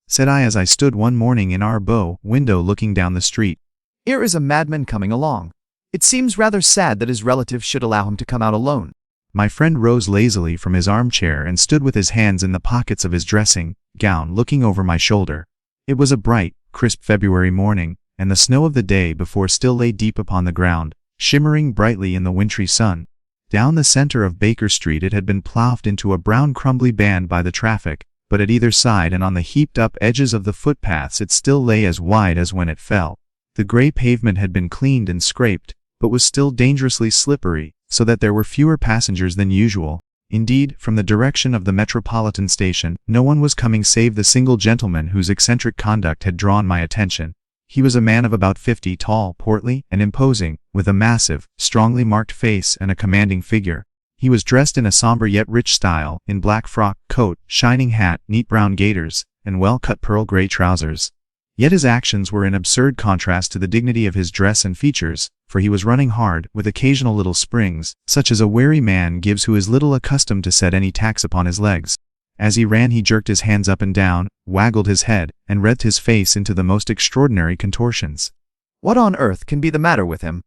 Said I as I stood one morning in our bow window looking down the street. Here is a madman coming along. It seems rather sad that his relatives should allow him to come out alone. My friend rose lazily from his armchair and stood with his hands in the pockets of his dressing gown looking over my shoulder. It was a bright, crisp February morning, and the snow of the day before still lay deep upon the ground, shimmering brightly in the wintry sun. Down the center of Baker Street it had been ploughed into a brown crumbly band by the traffic, but at either side and on the heaped-up edges of the footpaths it still lay as wide as when it fell. The gray pavement had been cleaned and scraped, but was still dangerously slippery, so that there were fewer passengers than usual. Indeed, from the direction of the Metropolitan Station, no one was coming save the single gentleman whose eccentric conduct had drawn my attention. He was a man of about 50, tall, portly, and imposing, with a massive, strongly marked face and a commanding figure. He was dressed in a somber yet rich style, in black frock, coat, shining hat, neat brown gaiters, and well-cut pearl gray trousers. Yet his actions were in absurd contrast to the dignity of his dress and features, for he was running hard, with occasional little springs, such as a wary man gives who is little accustomed to set any tax upon his legs. As he ran he jerked his hands up and down, waggled his head, and writhed his face into the most extraordinary contortions. What on earth can be the matter with him?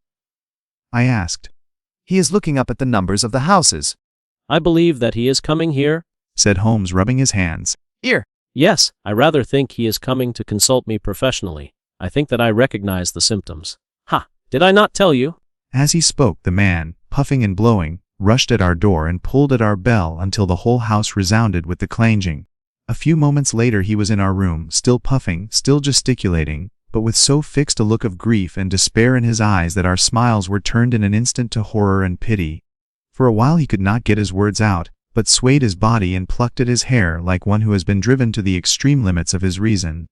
I asked. He is looking up at the numbers of the houses. I believe that he is coming here, said Holmes, rubbing his hands. Here. Yes, I rather think he is coming to consult me professionally. I think that I recognize the symptoms. Ha! Did I not tell you? As he spoke, the man, puffing and blowing, rushed at our door and pulled at our bell until the whole house resounded with the clanging. A few moments later he was in our room, still puffing, still gesticulating, but with so fixed a look of grief and despair in his eyes that our smiles were turned in an instant to horror and pity. For a while he could not get his words out, but swayed his body and plucked at his hair like one who has been driven to the extreme limits of his reason.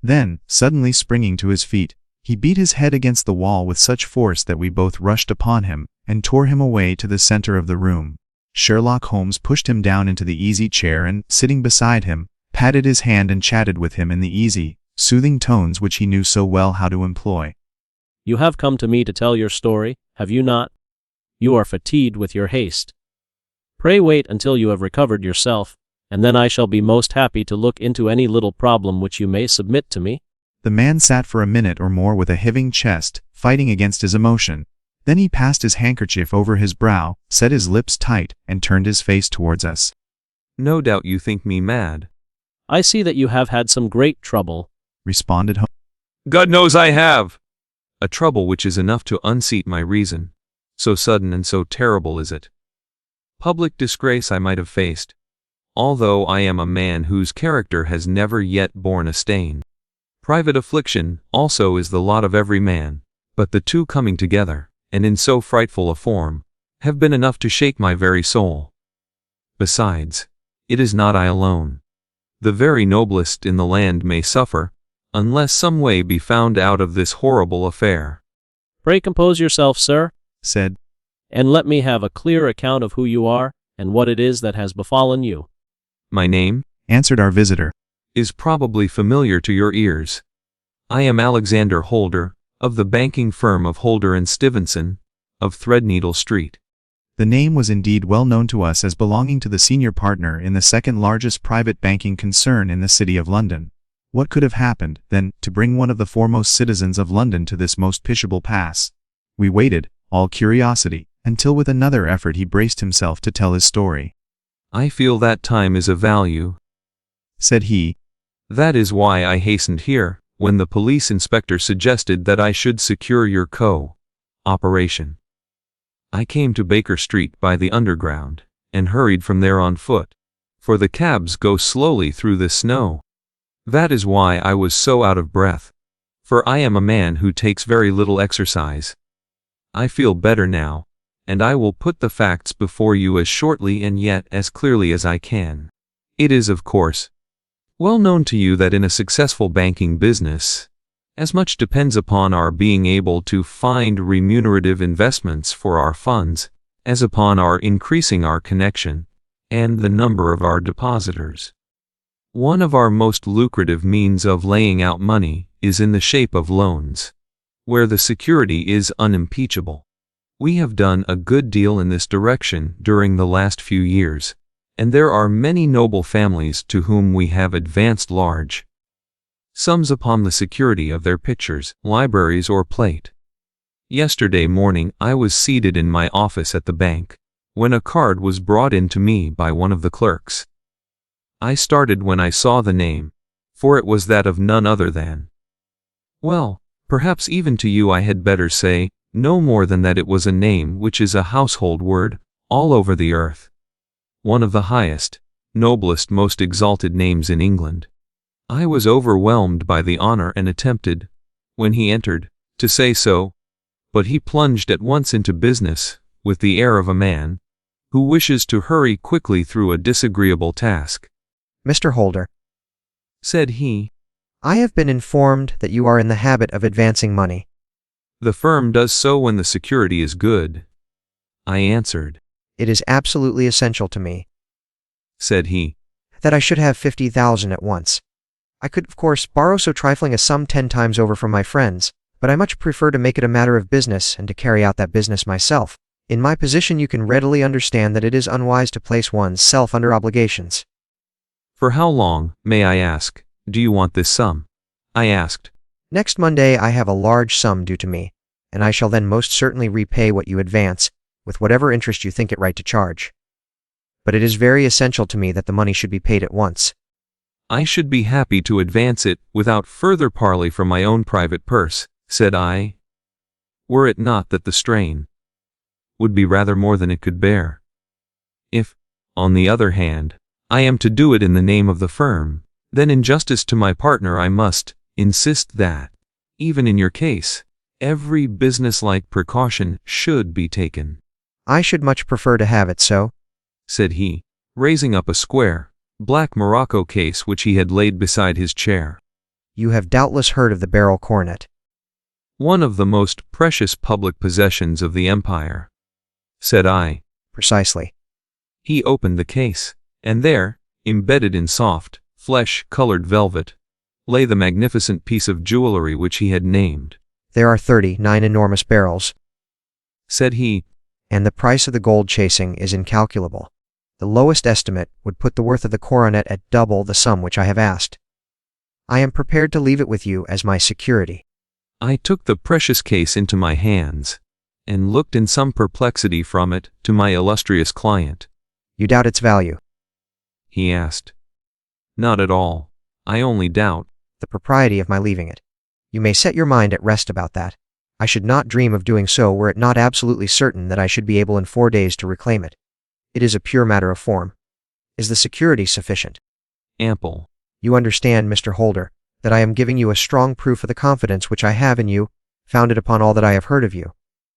Then, suddenly springing to his feet, he beat his head against the wall with such force that we both rushed upon him, and tore him away to the center of the room. Sherlock Holmes pushed him down into the easy chair and, sitting beside him, patted his hand and chatted with him in the easy, soothing tones which he knew so well how to employ. You have come to me to tell your story, have you not? You are fatigued with your haste. Pray wait until you have recovered yourself, and then I shall be most happy to look into any little problem which you may submit to me. The man sat for a minute or more with a heaving chest, fighting against his emotion. Then he passed his handkerchief over his brow, set his lips tight, and turned his face towards us. No doubt you think me mad. I see that you have had some great trouble, responded Holmes. God knows I have. A trouble which is enough to unseat my reason. So sudden and so terrible is it. Public disgrace I might have faced, although I am a man whose character has never yet borne a stain. Private affliction also is the lot of every man, but the two coming together, and in so frightful a form, have been enough to shake my very soul. Besides, it is not I alone. The very noblest in the land may suffer, unless some way be found out of this horrible affair. Pray compose yourself, sir, said, and let me have a clear account of who you are, and what it is that has befallen you. My name, answered our visitor, is probably familiar to your ears. I am Alexander Holder, of the banking firm of Holder and Stevenson, of Threadneedle Street. The name was indeed well known to us as belonging to the senior partner in the second largest private banking concern in the City of London. What could have happened, then, to bring one of the foremost citizens of London to this most pitiable pass? We waited, all curiosity, until with another effort he braced himself to tell his story. I feel that time is of value, said he. That is why I hastened here, when the police inspector suggested that I should secure your co-operation. I came to Baker Street by the Underground, and hurried from there on foot, for the cabs go slowly through the snow. That is why I was so out of breath, for I am a man who takes very little exercise. I feel better now, and I will put the facts before you as shortly and yet as clearly as I can. It is, of course, well known to you that in a successful banking business, as much depends upon our being able to find remunerative investments for our funds, as upon our increasing our connection, and the number of our depositors. One of our most lucrative means of laying out money is in the shape of loans, where the security is unimpeachable. We have done a good deal in this direction during the last few years, and there are many noble families to whom we have advanced large sums upon the security of their pictures, libraries, or plate. Yesterday morning I was seated in my office at the bank, when a card was brought in to me by one of the clerks. I started when I saw the name, for it was that of none other than— well, perhaps even to you I had better say no more than that it was a name which is a household word all over the earth. One of the highest, noblest, most exalted names in England. I was overwhelmed by the honor and attempted, when he entered, to say so, but he plunged at once into business, with the air of a man who wishes to hurry quickly through a disagreeable task. Mr. Holder, said he, I have been informed that you are in the habit of advancing money. the firm does so when the security is good, I answered. It is absolutely essential to me, said he, that I should have 50,000 at once. I could, of course, borrow so trifling a sum 10 times over from my friends, but I much prefer to make it a matter of business and to carry out that business myself. In my position you can readily understand that it is unwise to place one's self under obligations. For how long, may I ask, do you want this sum? I asked. Next Monday I have a large sum due to me, and I shall then most certainly repay what you advance, with whatever interest you think it right to charge. But it is very essential to me that the money should be paid at once. I should be happy to advance it without further parley from my own private purse, said I, were it not that the strain would be rather more than it could bear. If, on the other hand, I am to do it in the name of the firm, then in justice to my partner I must insist that, even in your case, every businesslike precaution should be taken. I should much prefer to have it so, said he, raising up a square, black morocco case which he had laid beside his chair. You have doubtless heard of the Beryl Coronet. One of the most precious public possessions of the empire, said I. Precisely. He opened the case, and there, embedded in soft, flesh-colored velvet, lay the magnificent piece of jewelry which he had named. There are 39 enormous barrels, said he, and the price of the gold chasing is incalculable. The lowest estimate would put the worth of the coronet at double the sum which I have asked. I am prepared to leave it with you as my security. I took the precious case into my hands, and looked in some perplexity from it to my illustrious client. You doubt its value? He asked. Not at all. I only doubt the propriety of my leaving it. You may set your mind at rest about that. I should not dream of doing so were it not absolutely certain that I should be able in 4 days to reclaim it. It is a pure matter of form. Is the security sufficient? Ample. You understand, Mr. Holder, that I am giving you a strong proof of the confidence which I have in you, founded upon all that I have heard of you.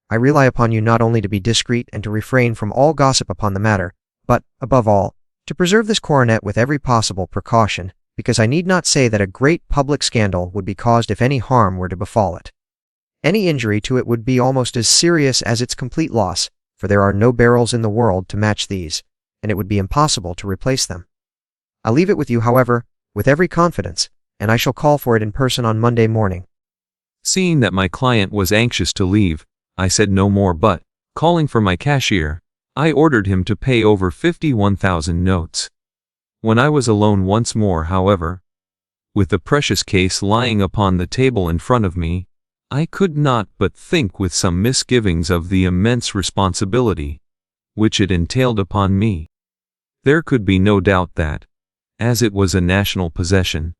I rely upon you not only to be discreet and to refrain from all gossip upon the matter, but, above all, to preserve this coronet with every possible precaution, because I need not say that a great public scandal would be caused if any harm were to befall it. Any injury to it would be almost as serious as its complete loss, for there are no barrels in the world to match these, and it would be impossible to replace them. I leave it with you, however, with every confidence, and I shall call for it in person on Monday morning. Seeing that my client was anxious to leave, I said no more, but, calling for my cashier, I ordered him to pay over 51,000 notes. When I was alone once more, however, with the precious case lying upon the table in front of me, I could not but think with some misgivings of the immense responsibility which it entailed upon me. There could be no doubt that, as it was a national possession,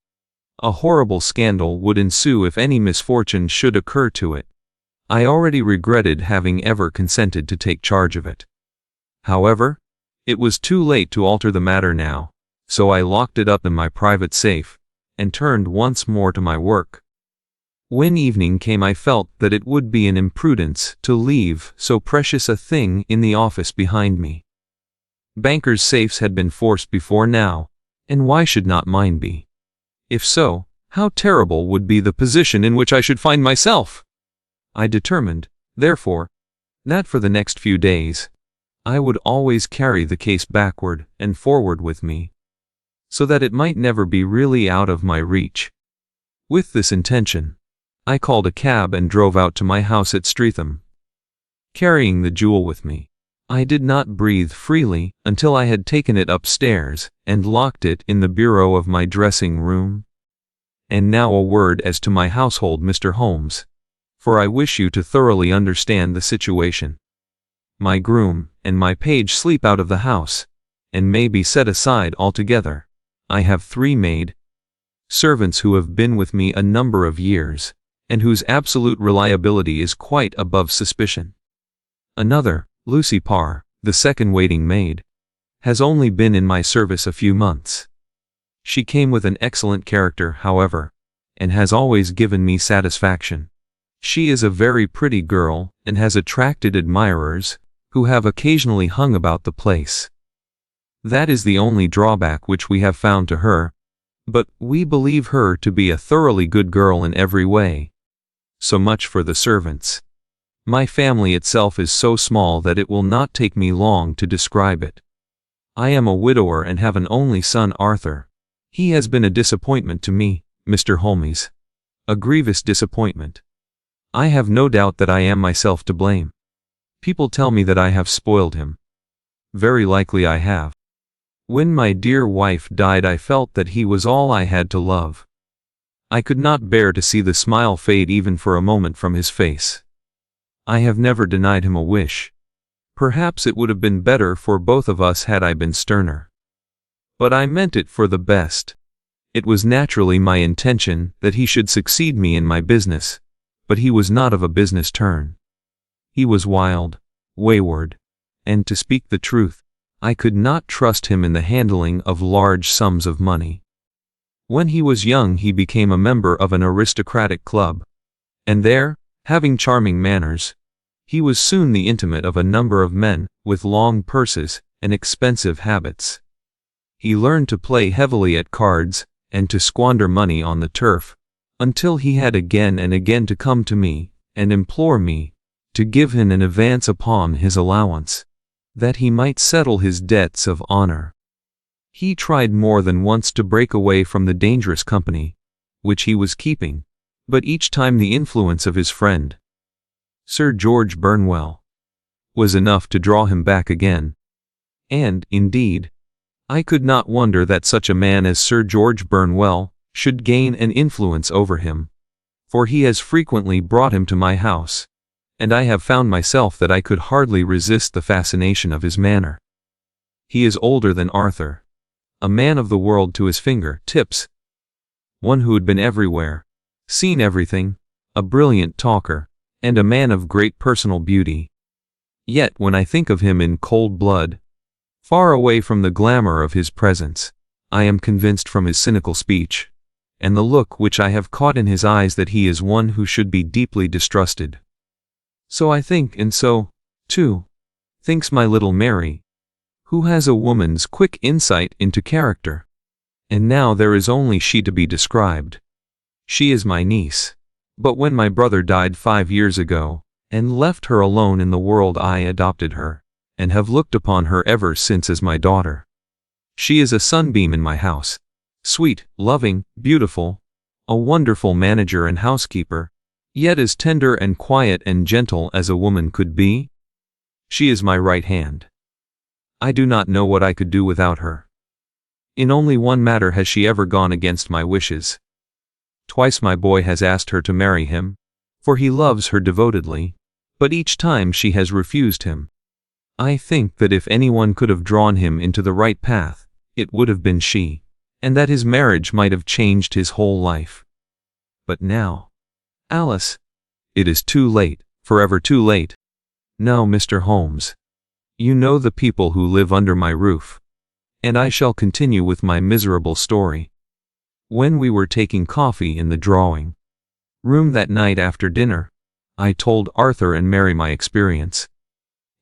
a horrible scandal would ensue if any misfortune should occur to it. I already regretted having ever consented to take charge of it. However, it was too late to alter the matter now, so I locked it up in my private safe, and turned once more to my work. When evening came I felt that it would be an imprudence to leave so precious a thing in the office behind me. Bankers' safes had been forced before now, and why should not mine be? If so, how terrible would be the position in which I should find myself! I determined, therefore, that for the next few days, I would always carry the case backward and forward with me, so that it might never be really out of my reach. With this intention, I called a cab and drove out to my house at Streatham. Carrying the jewel with me, I did not breathe freely until I had taken it upstairs and locked it in the bureau of my dressing room. And now a word as to my household, Mr. Holmes, for I wish you to thoroughly understand the situation. My groom and my page sleep out of the house, and may be set aside altogether. I have 3 maid servants who have been with me a number of years, and whose absolute reliability is quite above suspicion. Another, Lucy Parr, the second waiting maid, has only been in my service a few months. She came with an excellent character, however, and has always given me satisfaction. She is a very pretty girl, and has attracted admirers, who have occasionally hung about the place. That is the only drawback which we have found to her, but we believe her to be a thoroughly good girl in every way. So much for the servants. My family itself is so small that it will not take me long to describe it. I am a widower and have an only son, Arthur. He has been a disappointment to me, Mr. Holmes. A grievous disappointment. I have no doubt that I am myself to blame. People tell me that I have spoiled him. Very likely I have. When my dear wife died, I felt that he was all I had to love. I could not bear to see the smile fade even for a moment from his face. I have never denied him a wish. Perhaps it would have been better for both of us had I been sterner. But I meant it for the best. It was naturally my intention that he should succeed me in my business, but he was not of a business turn. He was wild, wayward, and to speak the truth, I could not trust him in the handling of large sums of money. When he was young, he became a member of an aristocratic club, and there, having charming manners, he was soon the intimate of a number of men with long purses and expensive habits. He learned to play heavily at cards and to squander money on the turf, until he had again and again to come to me and implore me to give him an advance upon his allowance, that he might settle his debts of honor. He tried more than once to break away from the dangerous company which he was keeping, but each time the influence of his friend, Sir George Burnwell, was enough to draw him back again. And, indeed, I could not wonder that such a man as Sir George Burnwell should gain an influence over him, for he has frequently brought him to my house, and I have found myself that I could hardly resist the fascination of his manner. He is older than Arthur, a man of the world to his finger tips, one who had been everywhere, seen everything, a brilliant talker, and a man of great personal beauty. Yet when I think of him in cold blood, far away from the glamour of his presence, I am convinced from his cynical speech, and the look which I have caught in his eyes, that he is one who should be deeply distrusted. So I think, and so, too, thinks my little Mary, who has a woman's quick insight into character. And now there is only she to be described. She is my niece. But when my brother died 5 years ago, and left her alone in the world, I adopted her, and have looked upon her ever since as my daughter. She is a sunbeam in my house, sweet, loving, beautiful, a wonderful manager and housekeeper, yet as tender and quiet and gentle as a woman could be. She is my right hand. I do not know what I could do without her. In only one matter has she ever gone against my wishes. Twice my boy has asked her to marry him, for he loves her devotedly, but each time she has refused him. I think that if anyone could have drawn him into the right path, it would have been she, and that his marriage might have changed his whole life. But now, Alice, it is too late, forever too late. Now, Mr. Holmes, you know the people who live under my roof, and I shall continue with my miserable story. When we were taking coffee in the drawing room that night after dinner, I told Arthur and Mary my experience,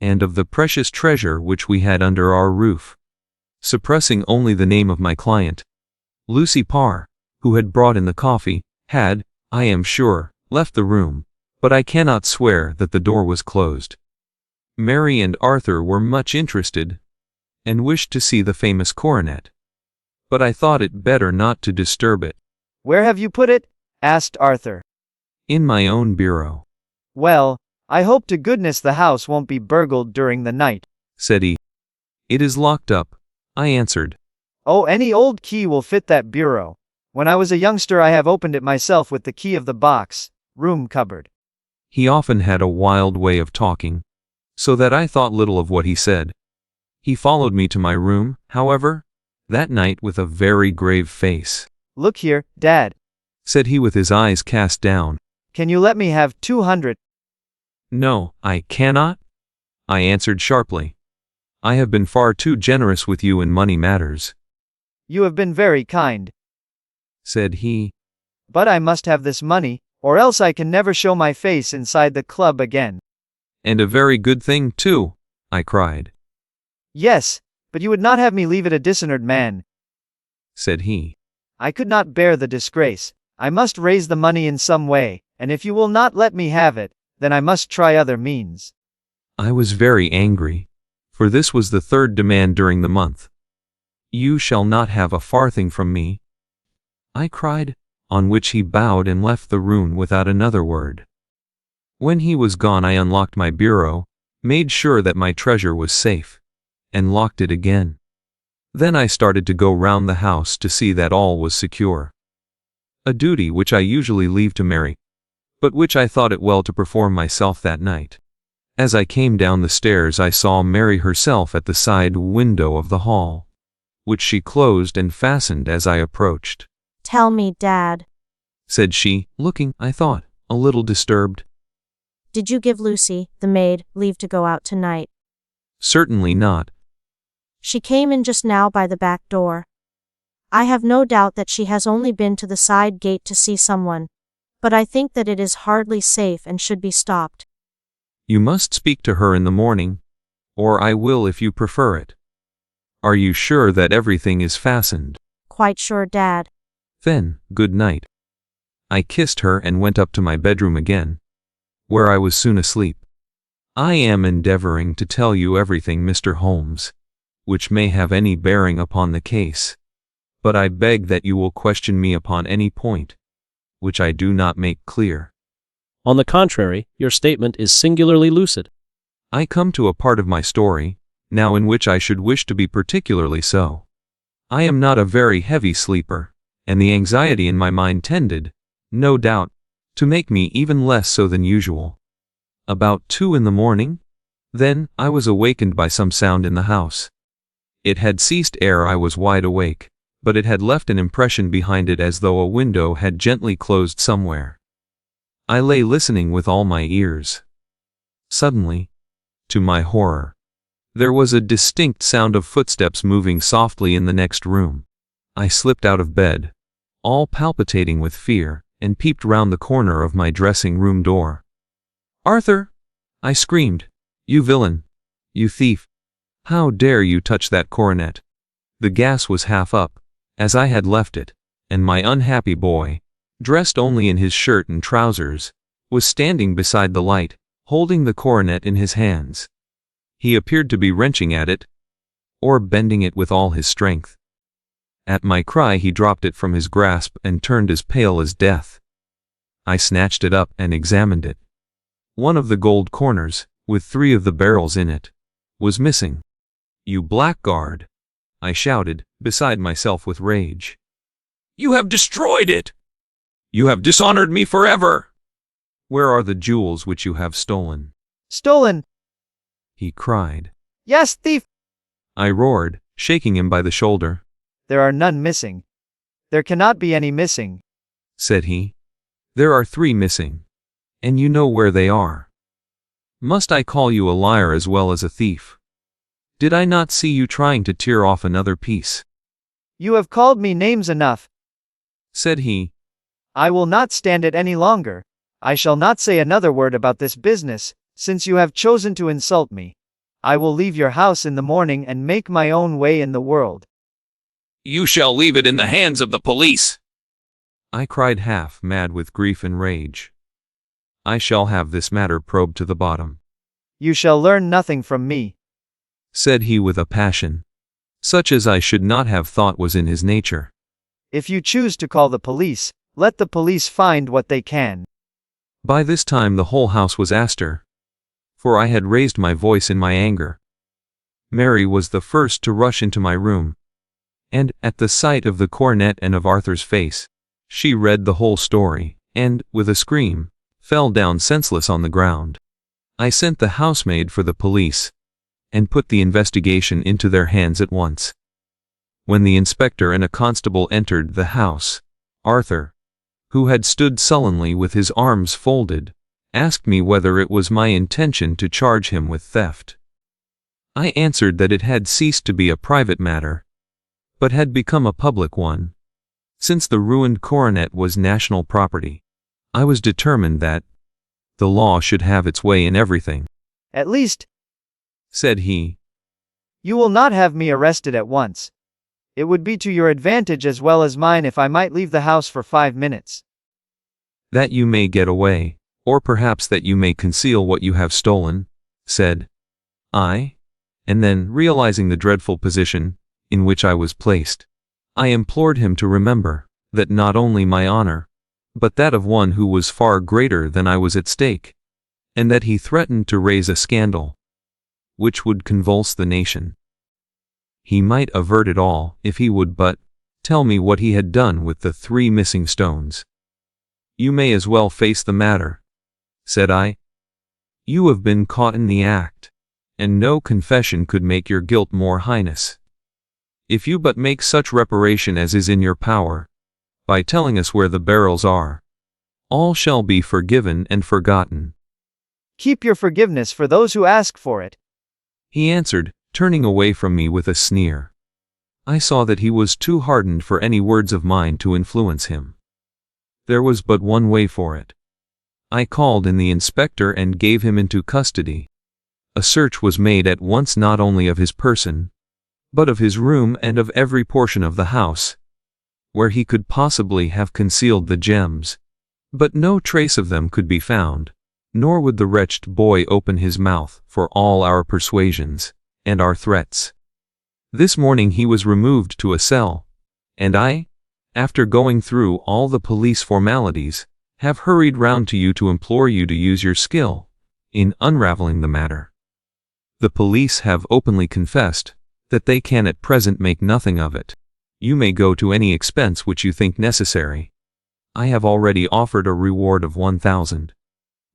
and of the precious treasure which we had under our roof, suppressing only the name of my client. Lucy Parr, who had brought in the coffee, had, I am sure, left the room, but I cannot swear that the door was closed. Mary and Arthur were much interested, and wished to see the famous coronet, but I thought it better not to disturb it. Where have you put it? Asked Arthur. In my own bureau. Well, I hope to goodness the house won't be burgled during the night. said he. It is locked up, I answered. Oh, any old key will fit that bureau. When I was a youngster I have opened it myself with the key of the box, room cupboard. He often had a wild way of talking, so that I thought little of what he said. He followed me to my room, however, that night with a very grave face. Look here, Dad. Said he with his eyes cast down. Can you let me have 200? No, I cannot, I answered sharply. I have been far too generous with you in money matters. You have been very kind, said he. But I must have this money, or else I can never show my face inside the club again. And a very good thing, too, I cried. Yes, but you would not have me leave it a dishonored man, said he. I could not bear the disgrace. I must raise the money in some way, and if you will not let me have it, then I must try other means. I was very angry, for this was the third demand during the month. You shall not have a farthing from me, I cried, on which he bowed and left the room without another word. When he was gone I unlocked my bureau, made sure that my treasure was safe, and locked it again. Then I started to go round the house to see that all was secure. A duty which I usually leave to Mary, but which I thought it well to perform myself that night. As I came down the stairs I saw Mary herself at the side window of the hall, which she closed and fastened as I approached. Tell me, Dad, said she, looking, I thought, a little disturbed. Did you give Lucy, the maid, leave to go out tonight? Certainly not. She came in just now by the back door. I have no doubt that she has only been to the side gate to see someone, but I think that it is hardly safe and should be stopped. You must speak to her in the morning, or I will if you prefer it. Are you sure that everything is fastened? Quite sure, Dad. Then, good night. I kissed her and went up to my bedroom again, where I was soon asleep. I am endeavoring to tell you everything, Mr. Holmes, which may have any bearing upon the case, but I beg that you will question me upon any point which I do not make clear. On the contrary, your statement is singularly lucid. I come to a part of my story, now in which I should wish to be particularly so. I am not a very heavy sleeper, and the anxiety in my mind tended, no doubt, to make me even less so than usual. About 2 in the morning, then, I was awakened by some sound in the house. It had ceased ere I was wide awake, but it had left an impression behind it as though a window had gently closed somewhere. I lay listening with all my ears. Suddenly, to my horror, there was a distinct sound of footsteps moving softly in the next room. I slipped out of bed, all palpitating with fear, and peeped round the corner of my dressing-room door. "Arthur!" I screamed. "You villain! You thief! How dare you touch that coronet?" The gas was half up, as I had left it, and my unhappy boy, dressed only in his shirt and trousers, was standing beside the light, holding the coronet in his hands. He appeared to be wrenching at it, or bending it with all his strength. At my cry he dropped it from his grasp and turned as pale as death. I snatched it up and examined it. One of the gold corners, with 3 of the barrels in it, was missing. "You blackguard!" I shouted, beside myself with rage. "You have destroyed it! You have dishonored me forever! Where are the jewels which you have stolen?" Stolen! he cried. Yes, thief! I roared, shaking him by the shoulder. There are none missing. There cannot be any missing, said he. There are 3 missing, and you know where they are. Must I call you a liar as well as a thief? Did I not see you trying to tear off another piece? You have called me names enough, said he. I will not stand it any longer. I shall not say another word about this business, since you have chosen to insult me. I will leave your house in the morning and make my own way in the world. You shall leave it in the hands of the police, I cried, half mad with grief and rage. I shall have this matter probed to the bottom. You shall learn nothing from me, said he with a passion, such as I should not have thought was in his nature. If you choose to call the police, let the police find what they can. By this time the whole house was astir, for I had raised my voice in my anger. Mary was the first to rush into my room. And, at the sight of the coronet and of Arthur's face, she read the whole story, and, with a scream, fell down senseless on the ground. I sent the housemaid for the police, and put the investigation into their hands at once. When the inspector and a constable entered the house, Arthur, who had stood sullenly with his arms folded, asked me whether it was my intention to charge him with theft. I answered that it had ceased to be a private matter, but had become a public one. Since the ruined coronet was national property, I was determined that the law should have its way in everything. At least, Said he, you will not have me arrested at once. It would be to your advantage as well as mine if I might leave the house for 5 minutes. that you may get away, or perhaps that you may conceal what you have stolen, said I, and then, realizing the dreadful position in which I was placed, I implored him to remember that not only my honor, but that of one who was far greater than I was at stake, and that he threatened to raise a scandal which would convulse the nation. He might avert it all if he would but tell me what he had done with the 3 missing stones. You may as well face the matter, said I. You have been caught in the act, and no confession could make your guilt more heinous. If you but make such reparation as is in your power, by telling us where the barrels are, all shall be forgiven and forgotten. Keep your forgiveness for those who ask for it, He answered, turning away from me with a sneer. I saw that he was too hardened for any words of mine to influence him. There was but one way for it. I called in the inspector and gave him into custody. A search was made at once not only of his person, but of his room and of every portion of the house, where he could possibly have concealed the gems. But no trace of them could be found, nor would the wretched boy open his mouth for all our persuasions and our threats. This morning he was removed to a cell, and I, after going through all the police formalities, have hurried round to you to implore you to use your skill in unraveling the matter. The police have openly confessed that they can at present make nothing of it. You may go to any expense which you think necessary. I have already offered a reward of 1,000.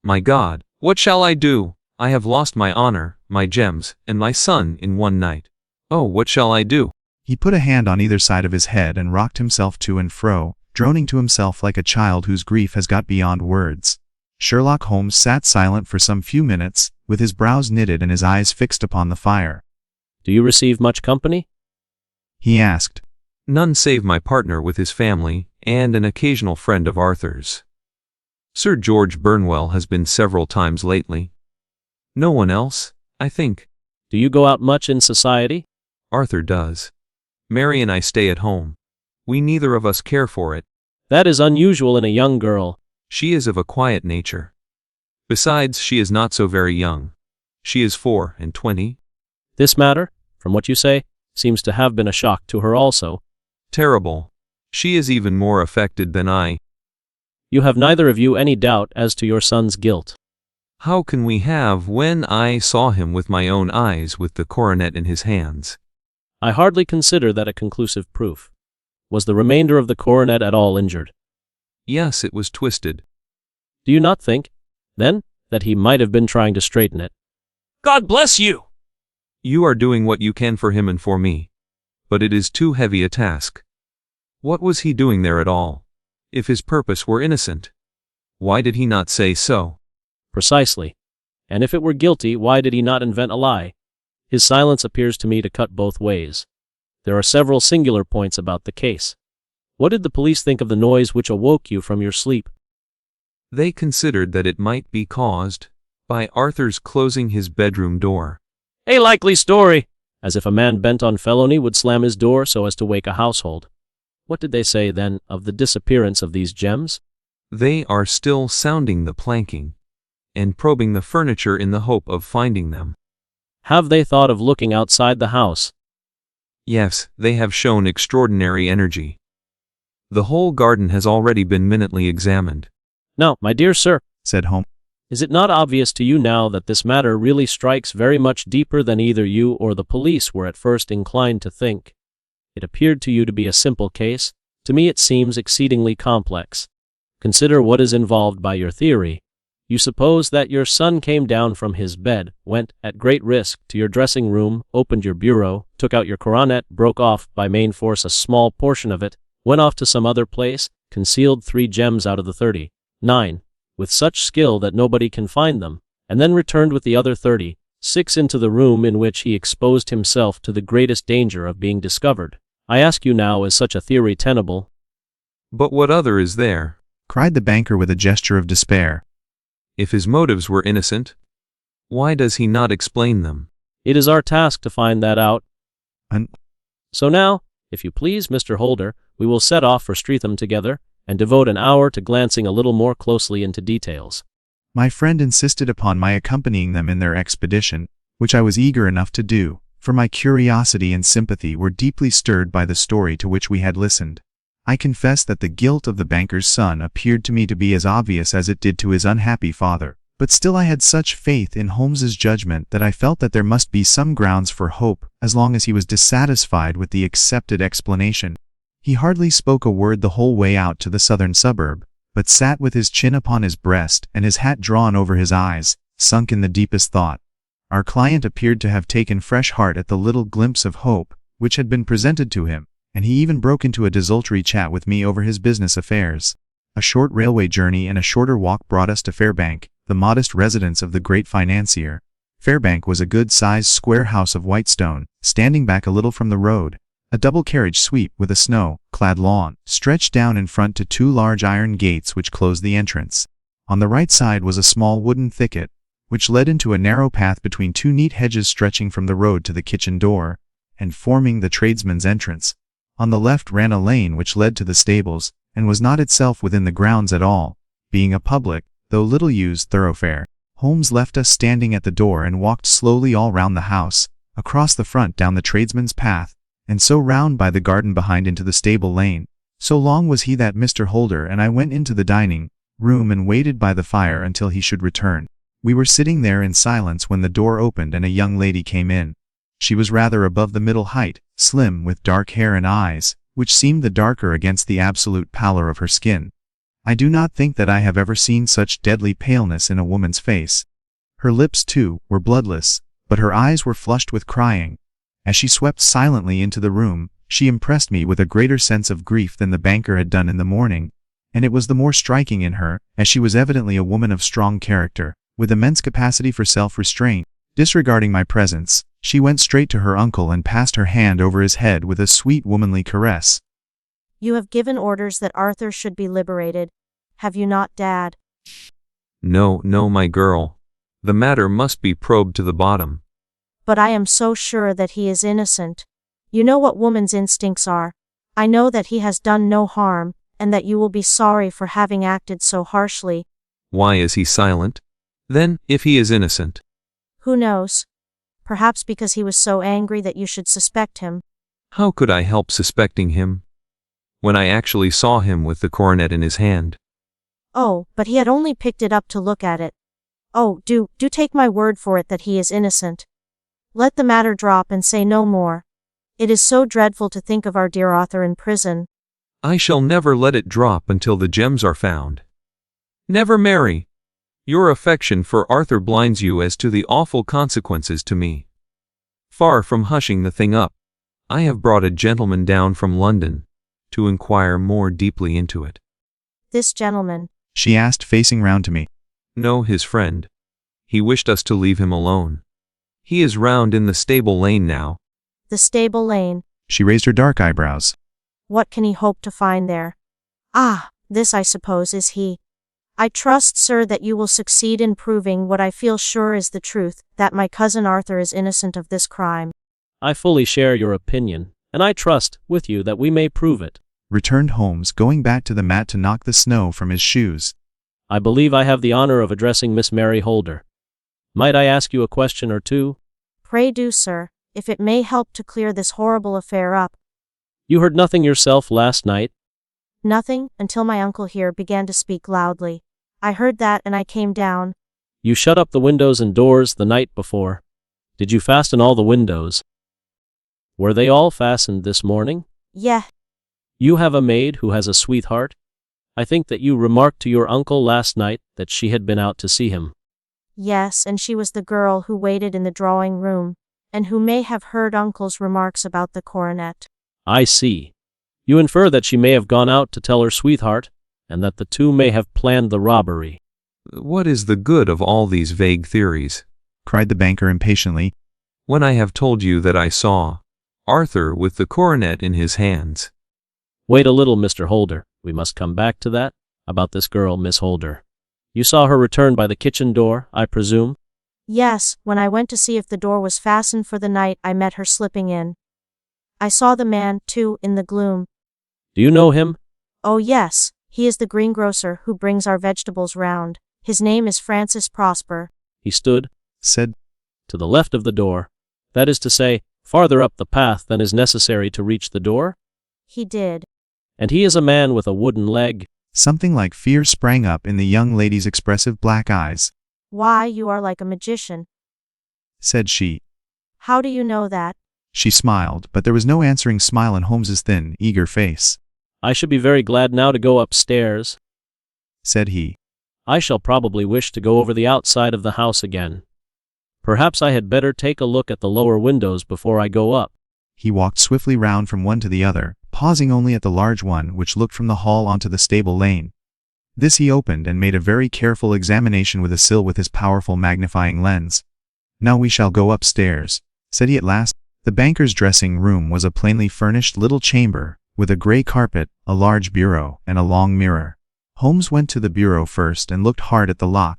My God, what shall I do? I have lost my honor, my gems, and my son in one night. Oh, what shall I do? He put a hand on either side of his head and rocked himself to and fro, droning to himself like a child whose grief has got beyond words. Sherlock Holmes sat silent for some few minutes, with his brows knitted and his eyes fixed upon the fire. Do you receive much company? He asked. None save my partner with his family, and an occasional friend of Arthur's. Sir George Burnwell has been several times lately. No one else, I think. Do you go out much in society? Arthur does. Mary and I stay at home. We neither of us care for it. That is unusual in a young girl. She is of a quiet nature. Besides, she is not so very young. She is 24. This matter, from what you say, seems to have been a shock to her also. Terrible. She is even more affected than I. You have neither of you any doubt as to your son's guilt. How can we have when I saw him with my own eyes with the coronet in his hands? I hardly consider that a conclusive proof. Was the remainder of the coronet at all injured? Yes, it was twisted. Do you not think, then, that he might have been trying to straighten it? God bless you! You are doing what you can for him and for me. But it is too heavy a task. What was he doing there at all? If his purpose were innocent, why did he not say so? Precisely. And if it were guilty, why did he not invent a lie? His silence appears to me to cut both ways. There are several singular points about the case. What did the police think of the noise which awoke you from your sleep? They considered that it might be caused by Arthur's closing his bedroom door. A likely story! As if a man bent on felony would slam his door so as to wake a household. What did they say, then, of the disappearance of these gems? They are still sounding the planking and probing the furniture in the hope of finding them. Have they thought of looking outside the house? Yes, they have shown extraordinary energy. The whole garden has already been minutely examined. Now, my dear sir, said Holmes, Is it not obvious to you now that this matter really strikes very much deeper than either you or the police were at first inclined to think? It appeared to you to be a simple case. To me it seems exceedingly complex. Consider what is involved by your theory. You suppose that your son came down from his bed, went, at great risk, to your dressing room, opened your bureau, took out your coronet, broke off by main force a small portion of it, went off to some other place, concealed 3 gems out of the 39, with such skill that nobody can find them, and then returned with the other 36 into the room in which he exposed himself to the greatest danger of being discovered. I ask you now, is such a theory tenable? But what other is there? cried the banker with a gesture of despair. If his motives were innocent, why does he not explain them? It is our task to find that out. Un- So now, if you please, Mr. Holder, we will set off for Streatham together, and devote an hour to glancing a little more closely into details. My friend insisted upon my accompanying them in their expedition, which I was eager enough to do, for my curiosity and sympathy were deeply stirred by the story to which we had listened. I confess that the guilt of the banker's son appeared to me to be as obvious as it did to his unhappy father, but still I had such faith in Holmes's judgment that I felt that there must be some grounds for hope, as long as he was dissatisfied with the accepted explanation. He hardly spoke a word the whole way out to the southern suburb, but sat with his chin upon his breast and his hat drawn over his eyes, sunk in the deepest thought. Our client appeared to have taken fresh heart at the little glimpse of hope which had been presented to him, and he even broke into a desultory chat with me over his business affairs. A short railway journey and a shorter walk brought us to Fairbank, the modest residence of the great financier. Fairbank was a good-sized square house of white stone, standing back a little from the road. A double-carriage sweep with a snow-clad lawn stretched down in front to 2 large iron gates which closed the entrance. On the right side was a small wooden thicket, which led into a narrow path between 2 neat hedges stretching from the road to the kitchen door, and forming the tradesman's entrance. On the left ran a lane which led to the stables, and was not itself within the grounds at all, being a public, though little-used thoroughfare. Holmes left us standing at the door and walked slowly all round the house, across the front down the tradesman's path, and so round by the garden behind into the stable lane. So long was he that Mr. Holder and I went into the dining room and waited by the fire until he should return. We were sitting there in silence when the door opened and a young lady came in. She was rather above the middle height, slim, with dark hair and eyes, which seemed the darker against the absolute pallor of her skin. I do not think that I have ever seen such deadly paleness in a woman's face. Her lips, too, were bloodless, but her eyes were flushed with crying. As she swept silently into the room, she impressed me with a greater sense of grief than the banker had done in the morning, and it was the more striking in her, as she was evidently a woman of strong character, with immense capacity for self-restraint. Disregarding my presence, she went straight to her uncle and passed her hand over his head with a sweet womanly caress. You have given orders that Arthur should be liberated. Have you not, Dad? No, my girl. The matter must be probed to the bottom. But I am so sure that he is innocent. You know what woman's instincts are. I know that he has done no harm, and that you will be sorry for having acted so harshly. Why is he silent? Then, if he is innocent. Who knows? Perhaps because he was so angry that you should suspect him. How could I help suspecting him, when I actually saw him with the coronet in his hand? Oh, but he had only picked it up to look at it. Oh, do take my word for it that he is innocent. Let the matter drop and say no more. It is so dreadful to think of our dear Arthur in prison. I shall never let it drop until the gems are found. Never, Mary. Your affection for Arthur blinds you as to the awful consequences to me. Far from hushing the thing up, I have brought a gentleman down from London to inquire more deeply into it. This gentleman? She asked, facing round to me. No, his friend. He wished us to leave him alone. He is round in the stable lane now. The stable lane? She raised her dark eyebrows. What can he hope to find there? Ah, this I suppose is he. I trust, sir, that you will succeed in proving what I feel sure is the truth, that my cousin Arthur is innocent of this crime. I fully share your opinion, and I trust, with you, that we may prove it, returned Holmes, going back to the mat to knock the snow from his shoes. I believe I have the honor of addressing Miss Mary Holder. Might I ask you a question or two? Pray do, sir, if it may help to clear this horrible affair up. You heard nothing yourself last night? Nothing, until my uncle here began to speak loudly. I heard that and I came down. You shut up the windows and doors the night before. Did you fasten all the windows? Were they all fastened this morning? Yeah. You have a maid who has a sweetheart? I think that you remarked to your uncle last night that she had been out to see him. Yes, and she was the girl who waited in the drawing room, and who may have heard Uncle's remarks about the coronet. I see. You infer that she may have gone out to tell her sweetheart, and that the two may have planned the robbery. What is the good of all these vague theories? cried the banker impatiently. When I have told you that I saw Arthur with the coronet in his hands. Wait a little, Mr. Holder. We must come back to that. About this girl, Miss Holder. You saw her return by the kitchen door, I presume? Yes, when I went to see if the door was fastened for the night, I met her slipping in. I saw the man, too, in the gloom. Do you know him? Oh yes, he is the greengrocer who brings our vegetables round. His name is Francis Prosper. He stood, Said, to the left of the door. That is to say, farther up the path than is necessary to reach the door? He did. And he is a man with a wooden leg. something like fear sprang up in the young lady's expressive black eyes. Why, you are like a magician. Said she. How do you know that? She smiled, but there was no answering smile in Holmes's thin, eager face. I should be very glad now to go upstairs, Said he. I shall probably wish to go over the outside of the house again. Perhaps I had better take a look at the lower windows before I go up. He walked swiftly round from one to the other, pausing only at the large one which looked from the hall onto the stable lane. This he opened and made a very careful examination with a sill with his powerful magnifying lens. Now we shall go upstairs, said he at last. The banker's dressing room was a plainly furnished little chamber, with a grey carpet, a large bureau, and a long mirror. Holmes went to the bureau first and looked hard at the lock.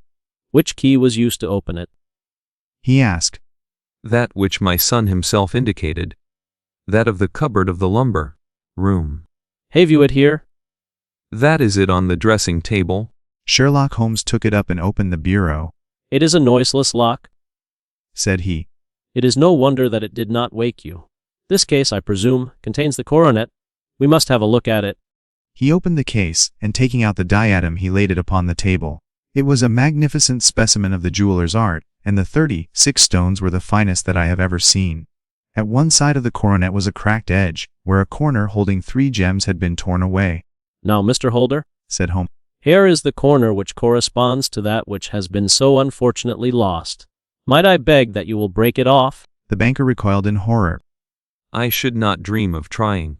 Which key was used to open it? He asked. That which my son himself indicated. That of the cupboard of the lumber room. Have you it here? That is it on the dressing table. Sherlock Holmes took it up and opened the bureau. It is a noiseless lock. Said he. It is no wonder that it did not wake you. This case, I presume, contains the coronet. We must have a look at it. He opened the case, and taking out the diadem he laid it upon the table. It was a magnificent specimen of the jeweller's art, and the 36 stones were the finest that I have ever seen. At one side of the coronet was a cracked edge, where a corner holding 3 gems had been torn away. Now, Mr. Holder, Said Holmes. here is the corner which corresponds to that which has been so unfortunately lost. Might I beg that you will break it off? The banker recoiled in horror. I should not dream of trying.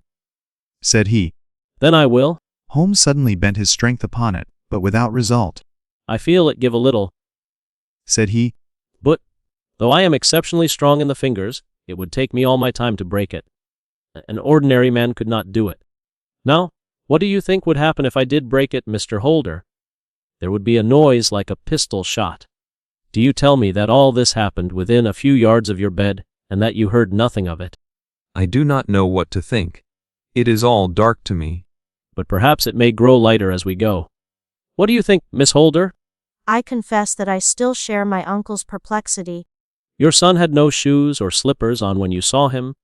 Said he. Then I will. Holmes suddenly bent his strength upon it, but without result. I feel it give a little. Said he. But, though I am exceptionally strong in the fingers, it would take me all my time to break it. An ordinary man could not do it. Now, what do you think would happen if I did break it, Mr. Holder? There would be a noise like a pistol shot. Do you tell me that all this happened within a few yards of your bed, and that you heard nothing of it? I do not know what to think. It is all dark to me. But perhaps it may grow lighter as we go. What do you think, Miss Holder? I confess that I still share my uncle's perplexity. Your son had no shoes or slippers on when you saw him?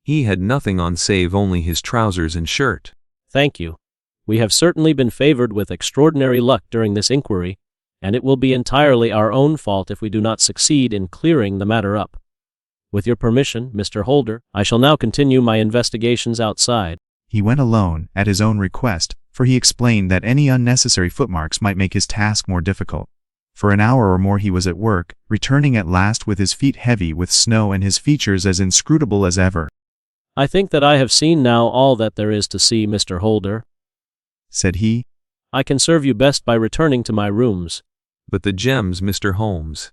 He had nothing on save only his trousers and shirt. Thank you. We have certainly been favored with extraordinary luck during this inquiry, and it will be entirely our own fault if we do not succeed in clearing the matter up. With your permission, Mr. Holder, I shall now continue my investigations outside. He went alone, at his own request, for he explained that any unnecessary footmarks might make his task more difficult. For an hour or more he was at work, returning at last with his feet heavy with snow and his features as inscrutable as ever. I think that I have seen now all that there is to see, Mr. Holder, Said he. I can serve you best by returning to my rooms. But the gems, Mr. Holmes.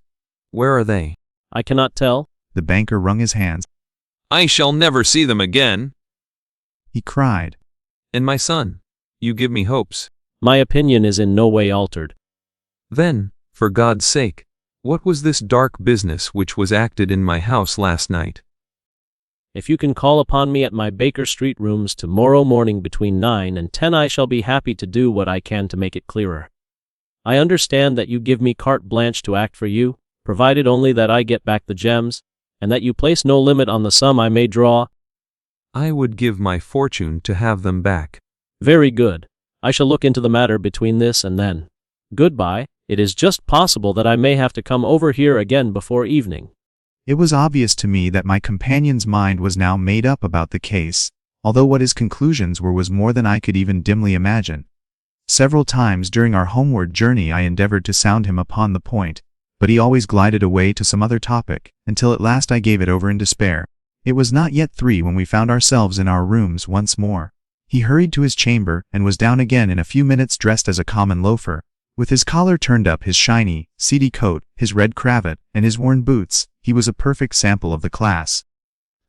Where are they? I cannot tell. The banker wrung his hands. I shall never see them again. He cried. And my son, you give me hopes. My opinion is in no way altered. Then, for God's sake, what was this dark business which was acted in my house last night? If you can call upon me at my Baker Street rooms tomorrow morning between 9 and 10, I shall be happy to do what I can to make it clearer. I understand that you give me carte blanche to act for you, provided only that I get back the gems, and that you place no limit on the sum I may draw. I would give my fortune to have them back. Very good. I shall look into the matter between this and then. Goodbye. It is just possible that I may have to come over here again before evening. It was obvious to me that my companion's mind was now made up about the case, although what his conclusions were was more than I could even dimly imagine. Several times during our homeward journey I endeavored to sound him upon the point, but he always glided away to some other topic, until at last I gave it over in despair. It was not yet 3 when we found ourselves in our rooms once more. He hurried to his chamber, and was down again in a few minutes dressed as a common loafer. With his collar turned up, his shiny, seedy coat, his red cravat, and his worn boots, he was a perfect sample of the class.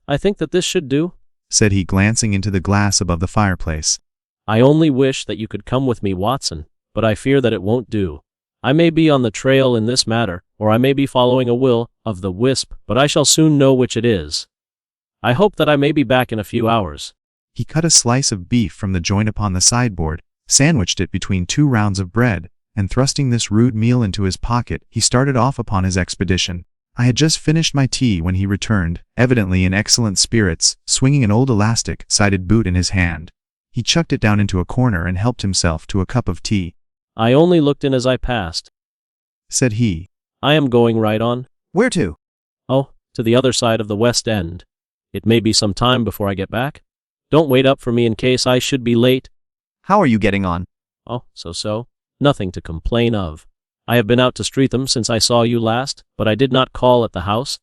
I think that this should do, said he, glancing into the glass above the fireplace. I only wish that you could come with me, Watson, but I fear that it won't do. I may be on the trail in this matter, or I may be following a will of the wisp, but I shall soon know which it is. I hope that I may be back in a few hours. He cut a slice of beef from the joint upon the sideboard, sandwiched it between 2 rounds of bread, and thrusting this rude meal into his pocket, he started off upon his expedition. I had just finished my tea when he returned, evidently in excellent spirits, swinging an old elastic-sided boot in his hand. He chucked it down into a corner and helped himself to a cup of tea. I only looked in as I passed, said he. I am going right on. Where to? Oh, to the other side of the West End. It may be some time before I get back. Don't wait up for me in case I should be late. How are you getting on? Oh, so. Nothing to complain of. I have been out to Streatham since I saw you last, but I did not call at the house.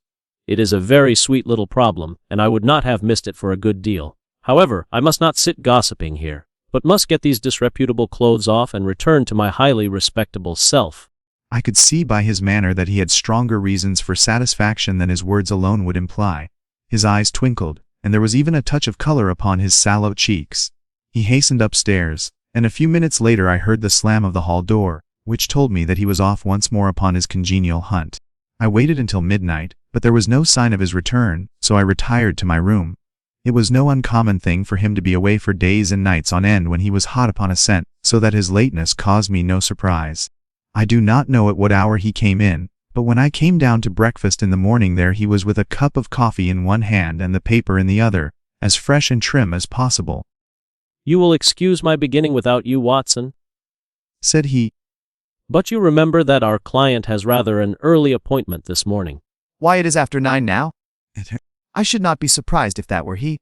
It is a very sweet little problem, and I would not have missed it for a good deal. However, I must not sit gossiping here, but must get these disreputable clothes off and return to my highly respectable self. I could see by his manner that he had stronger reasons for satisfaction than his words alone would imply. His eyes twinkled, and there was even a touch of color upon his sallow cheeks. He hastened upstairs, and a few minutes later I heard the slam of the hall door, which told me that he was off once more upon his congenial hunt. I waited until midnight, but there was no sign of his return, so I retired to my room. It was no uncommon thing for him to be away for days and nights on end when he was hot upon a scent, so that his lateness caused me no surprise. I do not know at what hour he came in, but when I came down to breakfast in the morning there he was with a cup of coffee in one hand and the paper in the other, as fresh and trim as possible. You will excuse my beginning without you, Watson, said he. But you remember that our client has rather an early appointment this morning. Why, it is after 9 now? I should not be surprised if that were he.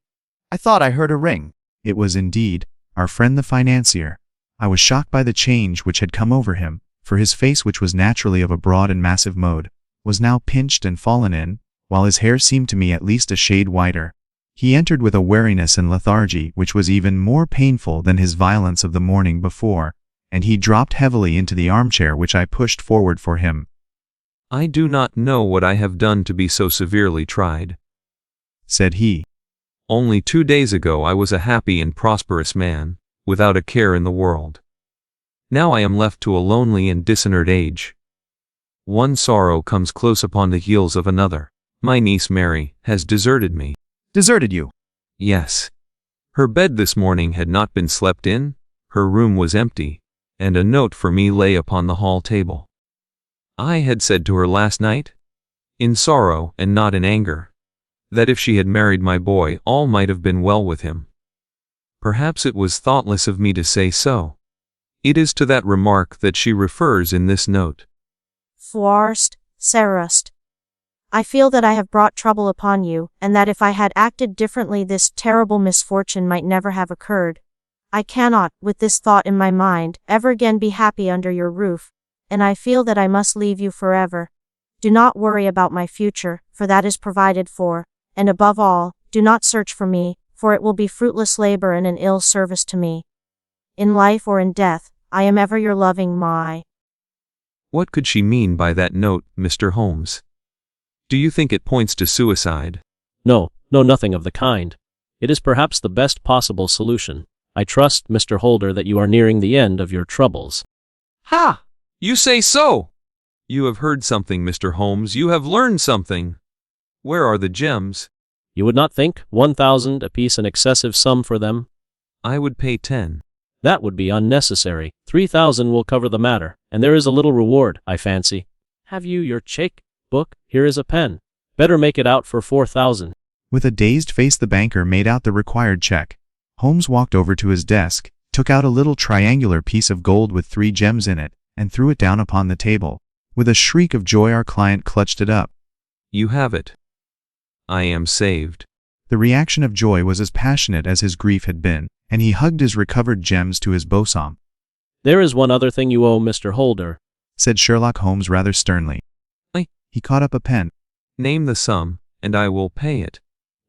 I thought I heard a ring. It was indeed our friend the financier. I was shocked by the change which had come over him, for his face, which was naturally of a broad and massive mode, was now pinched and fallen in, while his hair seemed to me at least a shade whiter. He entered with a weariness and lethargy which was even more painful than his violence of the morning before, and he dropped heavily into the armchair which I pushed forward for him. I do not know what I have done to be so severely tried, said he. Only 2 days ago I was a happy and prosperous man, without a care in the world. Now I am left to a lonely and dishonored age. One sorrow comes close upon the heels of another. My niece Mary has deserted me. Deserted you? Yes. Her bed this morning had not been slept in, her room was empty, and a note for me lay upon the hall table. I had said to her last night, in sorrow and not in anger, that if she had married my boy all might have been well with him. Perhaps it was thoughtless of me to say so. It is to that remark that she refers in this note. Forst, Sarust. I feel that I have brought trouble upon you, and that if I had acted differently this terrible misfortune might never have occurred. I cannot, with this thought in my mind, ever again be happy under your roof, and I feel that I must leave you forever. Do not worry about my future, for that is provided for, and above all, do not search for me, for it will be fruitless labor and an ill service to me. In life or in death, I am ever your loving my. What could she mean by that note, Mr. Holmes? Do you think it points to suicide? No, nothing of the kind. It is perhaps the best possible solution. I trust, Mr. Holder, that you are nearing the end of your troubles. Ha! You say so! You have heard something, Mr. Holmes. You have learned something. Where are the gems? You would not think 1,000 apiece an excessive sum for them? I would pay 10. That would be unnecessary. 3,000 will cover the matter, and there is a little reward, I fancy. Have you your cheque book? Here is a pen. Better make it out for 4,000. With a dazed face the banker made out the required check. Holmes walked over to his desk, took out a little triangular piece of gold with 3 gems in it, and threw it down upon the table. With a shriek of joy our client clutched it up. You have it. I am saved. The reaction of joy was as passionate as his grief had been, and he hugged his recovered gems to his bosom. There is one other thing you owe, Mr. Holder, said Sherlock Holmes rather sternly. He caught up a pen. Name the sum, and I will pay it.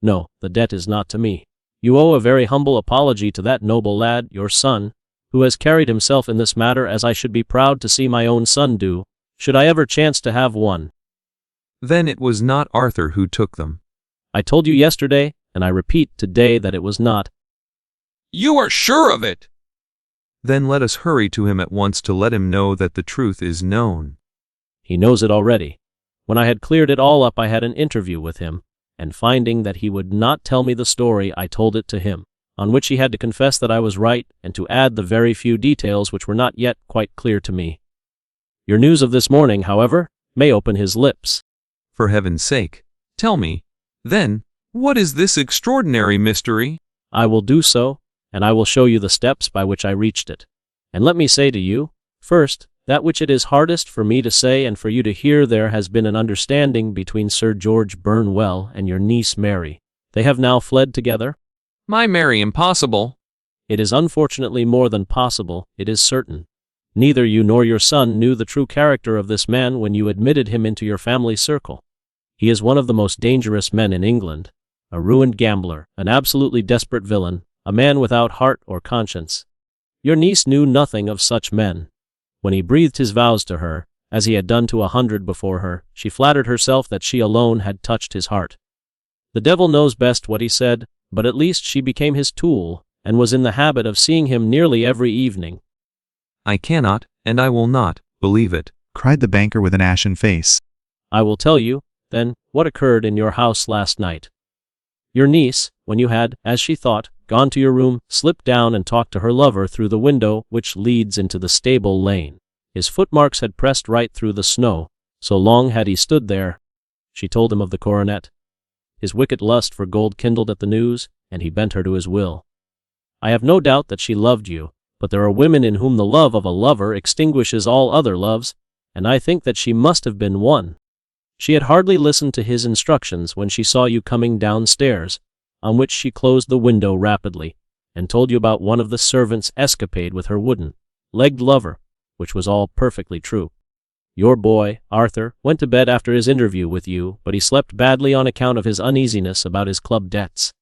No, the debt is not to me. You owe a very humble apology to that noble lad, your son, who has carried himself in this matter as I should be proud to see my own son do, should I ever chance to have one. Then it was not Arthur who took them. I told you yesterday, and I repeat today that it was not. You are sure of it? Then let us hurry to him at once to let him know that the truth is known. He knows it already. When I had cleared it all up, I had an interview with him, and finding that he would not tell me the story, I told it to him, on which he had to confess that I was right and to add the very few details which were not yet quite clear to me. Your news of this morning, however, may open his lips. For heaven's sake, tell me, then, what is this extraordinary mystery? I will do so, and I will show you the steps by which I reached it. And let me say to you, first, that which it is hardest for me to say and for you to hear, there has been an understanding between Sir George Burnwell and your niece Mary. They have now fled together. My Mary, impossible. It is unfortunately more than possible, it is certain. Neither you nor your son knew the true character of this man when you admitted him into your family circle. He is one of the most dangerous men in England, a ruined gambler, an absolutely desperate villain, a man without heart or conscience. Your niece knew nothing of such men. When he breathed his vows to her, as he had done to 100 before her, she flattered herself that she alone had touched his heart. The devil knows best what he said, but at least she became his tool, and was in the habit of seeing him nearly every evening. I cannot, and I will not, believe it, cried the banker with an ashen face. I will tell you, then, what occurred in your house last night. Your niece, when you had, as she thought, gone to your room, slipped down and talked to her lover through the window which leads into the stable lane. His footmarks had pressed right through the snow, so long had he stood there. She told him of the coronet. His wicked lust for gold kindled at the news, and he bent her to his will. I have no doubt that she loved you, but there are women in whom the love of a lover extinguishes all other loves, and I think that she must have been one. She had hardly listened to his instructions when she saw you coming downstairs, on which she closed the window rapidly, and told you about one of the servants' escapade with her wooden-legged lover, which was all perfectly true. Your boy, Arthur, went to bed after his interview with you, but he slept badly on account of his uneasiness about his club debts.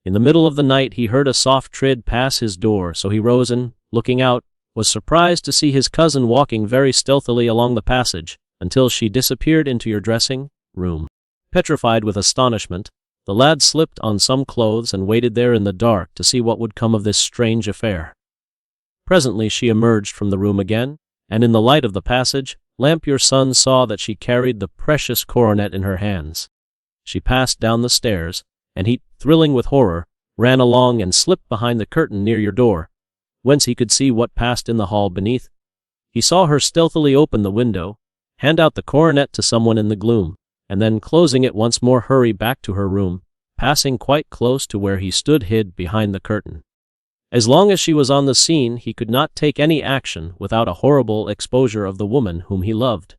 In the middle of the night he heard a soft tread pass his door, so he rose and, looking out, was surprised to see his cousin walking very stealthily along the passage, until she disappeared into your dressing-room. Petrified with astonishment, the lad slipped on some clothes and waited there in the dark to see what would come of this strange affair. Presently she emerged from the room again, and in the light of the passage lamp your son saw that she carried the precious coronet in her hands. She passed down the stairs, and he, thrilling with horror, ran along and slipped behind the curtain near your door, whence he could see what passed in the hall beneath. He saw her stealthily open the window, hand out the coronet to someone in the gloom, and then closing it once more hurry back to her room, passing quite close to where he stood hid behind the curtain. As long as she was on the scene, he could not take any action without a horrible exposure of the woman whom he loved.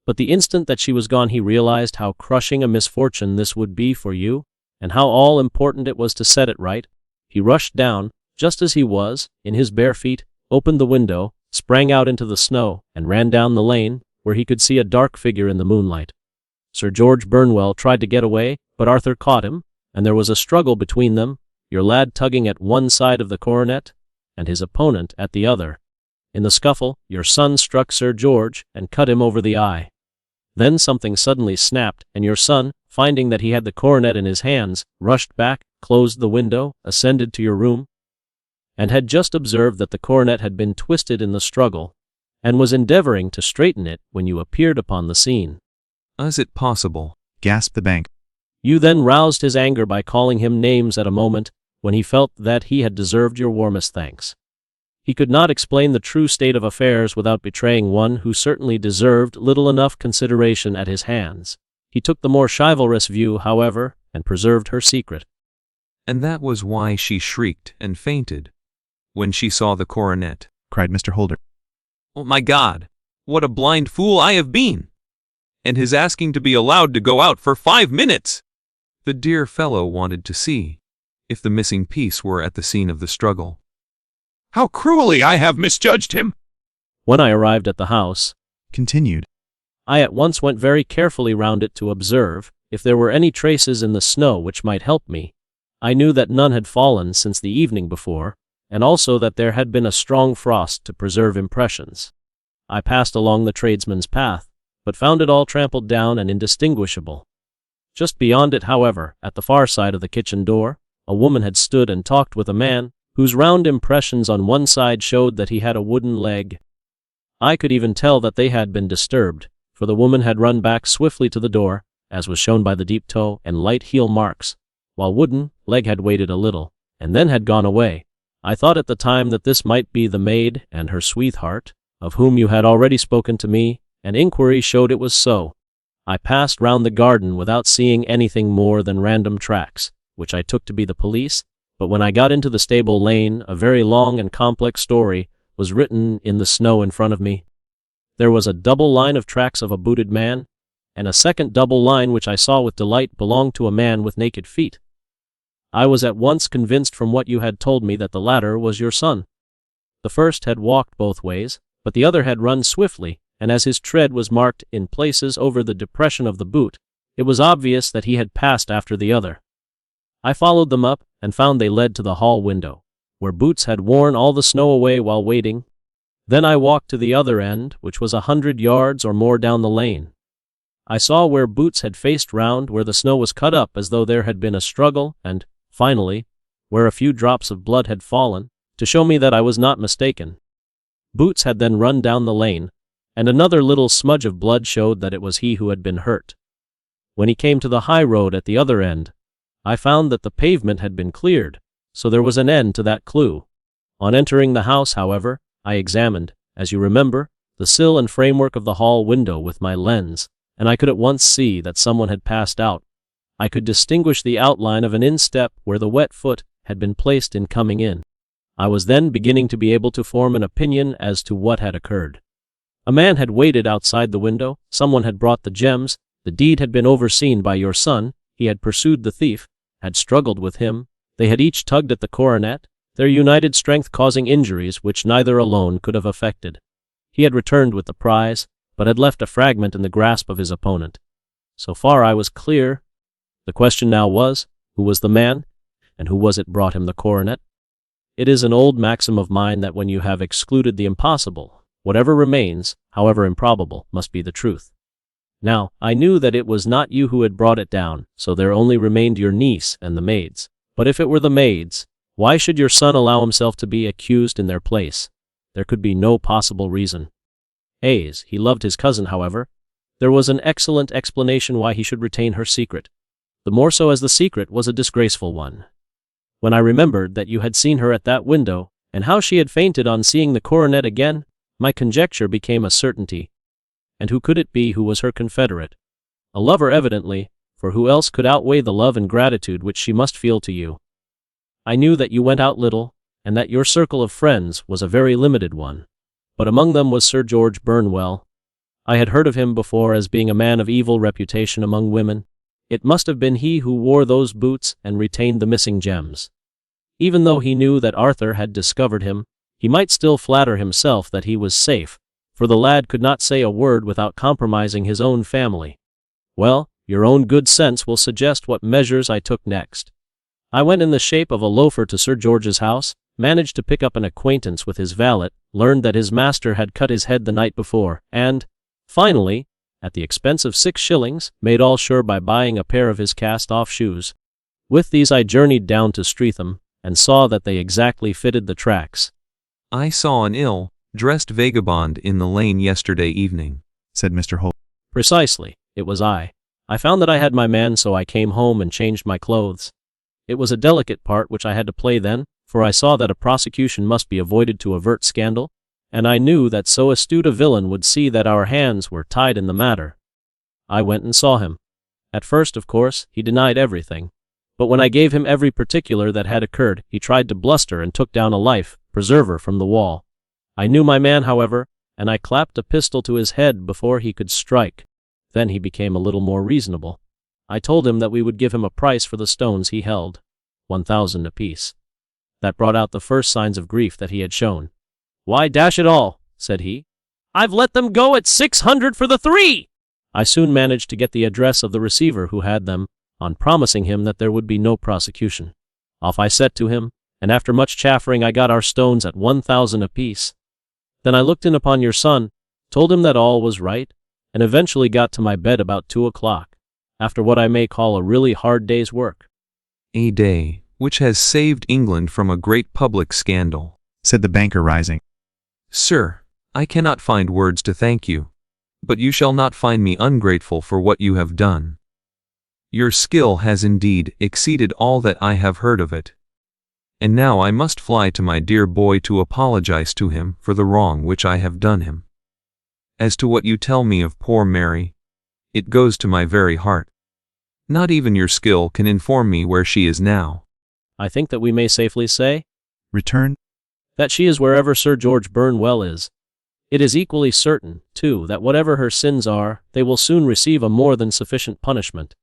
But the instant that she was gone he realized how crushing a misfortune this would be for you, and how all-important it was to set it right. He rushed down, just as he was, in his bare feet, opened the window, sprang out into the snow, and ran down the lane, where he could see a dark figure in the moonlight. Sir George Burnwell tried to get away, but Arthur caught him, and there was a struggle between them, your lad tugging at one side of the coronet, and his opponent at the other. In the scuffle, your son struck Sir George, and cut him over the eye. Then something suddenly snapped, and your son, finding that he had the coronet in his hands, rushed back, closed the window, ascended to your room, and had just observed that the coronet had been twisted in the struggle, and was endeavoring to straighten it when you appeared upon the scene. Is it possible? Gasped the banker. You then roused his anger by calling him names at a moment when he felt that he had deserved your warmest thanks. He could not explain the true state of affairs without betraying one who certainly deserved little enough consideration at his hands. He took the more chivalrous view, however, and preserved her secret. And that was why she shrieked and fainted when she saw the coronet, cried Mr. Holder. Oh my God! What a blind fool I have been! And his asking to be allowed to go out for 5 minutes! The dear fellow wanted to see if the missing piece were at the scene of the struggle. How cruelly I have misjudged him! When I arrived at the house, Continued. I at once went very carefully round it to observe if there were any traces in the snow which might help me. I knew that none had fallen since the evening before, and also that there had been a strong frost to preserve impressions. I passed along the tradesman's path, but found it all trampled down and indistinguishable. Just beyond it, however, at the far side of the kitchen door, a woman had stood and talked with a man, whose round impressions on one side showed that he had a wooden leg. I could even tell that they had been disturbed, for the woman had run back swiftly to the door, as was shown by the deep toe and light heel marks, while wooden leg had waited a little, and then had gone away. I thought at the time that this might be the maid and her sweetheart, of whom you had already spoken to me, and inquiry showed it was so. I passed round the garden without seeing anything more than random tracks, which I took to be the police, but when I got into the stable lane, a very long and complex story was written in the snow in front of me. There was a double line of tracks of a booted man, and a second double line which I saw with delight belonged to a man with naked feet. I was at once convinced from what you had told me that the latter was your son. The first had walked both ways, but the other had run swiftly, and as his tread was marked in places over the depression of the boot, it was obvious that he had passed after the other. I followed them up, and found they led to the hall window, where Boots had worn all the snow away while waiting. Then I walked to the other end, which was 100 yards or more down the lane. I saw where Boots had faced round, where the snow was cut up as though there had been a struggle, and, finally, where a few drops of blood had fallen, to show me that I was not mistaken. Boots had then run down the lane, and another little smudge of blood showed that it was he who had been hurt. When he came to the high road at the other end, I found that the pavement had been cleared, so there was an end to that clue. On entering the house, however, I examined, as you remember, the sill and framework of the hall window with my lens, and I could at once see that someone had passed out. I could distinguish the outline of an instep where the wet foot had been placed in coming in. I was then beginning to be able to form an opinion as to what had occurred. A man had waited outside the window, someone had brought the gems, the deed had been overseen by your son, he had pursued the thief, had struggled with him, they had each tugged at the coronet, their united strength causing injuries which neither alone could have effected. He had returned with the prize, but had left a fragment in the grasp of his opponent. So far I was clear. The question now was, who was the man, and who was it brought him the coronet? It is an old maxim of mine that when you have excluded the impossible, whatever remains, however improbable, must be the truth. Now, I knew that it was not you who had brought it down, so there only remained your niece and the maids. But if it were the maids, why should your son allow himself to be accused in their place? There could be no possible reason. He loved his cousin, however. There was an excellent explanation why he should retain her secret, the more so as the secret was a disgraceful one. When I remembered that you had seen her at that window, and how she had fainted on seeing the coronet again, my conjecture became a certainty. And who could it be who was her confederate? A lover evidently, for who else could outweigh the love and gratitude which she must feel to you? I knew that you went out little, and that your circle of friends was a very limited one. But among them was Sir George Burnwell. I had heard of him before as being a man of evil reputation among women. It must have been he who wore those boots and retained the missing gems. Even though he knew that Arthur had discovered him, he might still flatter himself that he was safe, for the lad could not say a word without compromising his own family. Well, your own good sense will suggest what measures I took next. I went in the shape of a loafer to Sir George's house, managed to pick up an acquaintance with his valet, learned that his master had cut his head the night before, and, finally, at the expense of 6 shillings, made all sure by buying a pair of his cast-off shoes. With these I journeyed down to Streatham, and saw that they exactly fitted the tracks. I saw an ill-dressed vagabond in the lane yesterday evening, said Mr. Holt. Precisely, it was I. I found that I had my man, so I came home and changed my clothes. It was a delicate part which I had to play then, for I saw that a prosecution must be avoided to avert scandal, and I knew that so astute a villain would see that our hands were tied in the matter. I went and saw him. At first, of course, he denied everything, but when I gave him every particular that had occurred, he tried to bluster and took down a life-preserver from the wall. I knew my man, however, and I clapped a pistol to his head before he could strike. Then he became a little more reasonable. I told him that we would give him a price for the stones he held, 1,000 apiece. That brought out the first signs of grief that he had shown. "Why, dash it all," said he, "I've let them go at 600 for the 3! I soon managed to get the address of the receiver who had them, on promising him that there would be no prosecution. Off I set to him, and after much chaffering I got our stones at 1,000 apiece. Then I looked in upon your son, told him that all was right, and eventually got to my bed about 2 o'clock, after what I may call a really hard day's work." A day which has saved England from a great public scandal, said the banker, rising. Sir, I cannot find words to thank you, but you shall not find me ungrateful for what you have done. Your skill has indeed exceeded all that I have heard of it. And now I must fly to my dear boy to apologize to him for the wrong which I have done him. As to what you tell me of poor Mary, it goes to my very heart. Not even your skill can inform me where she is now. I think that we may safely say, Return? that she is wherever Sir George Burnwell is. It is equally certain, too, that whatever her sins are, they will soon receive a more than sufficient punishment.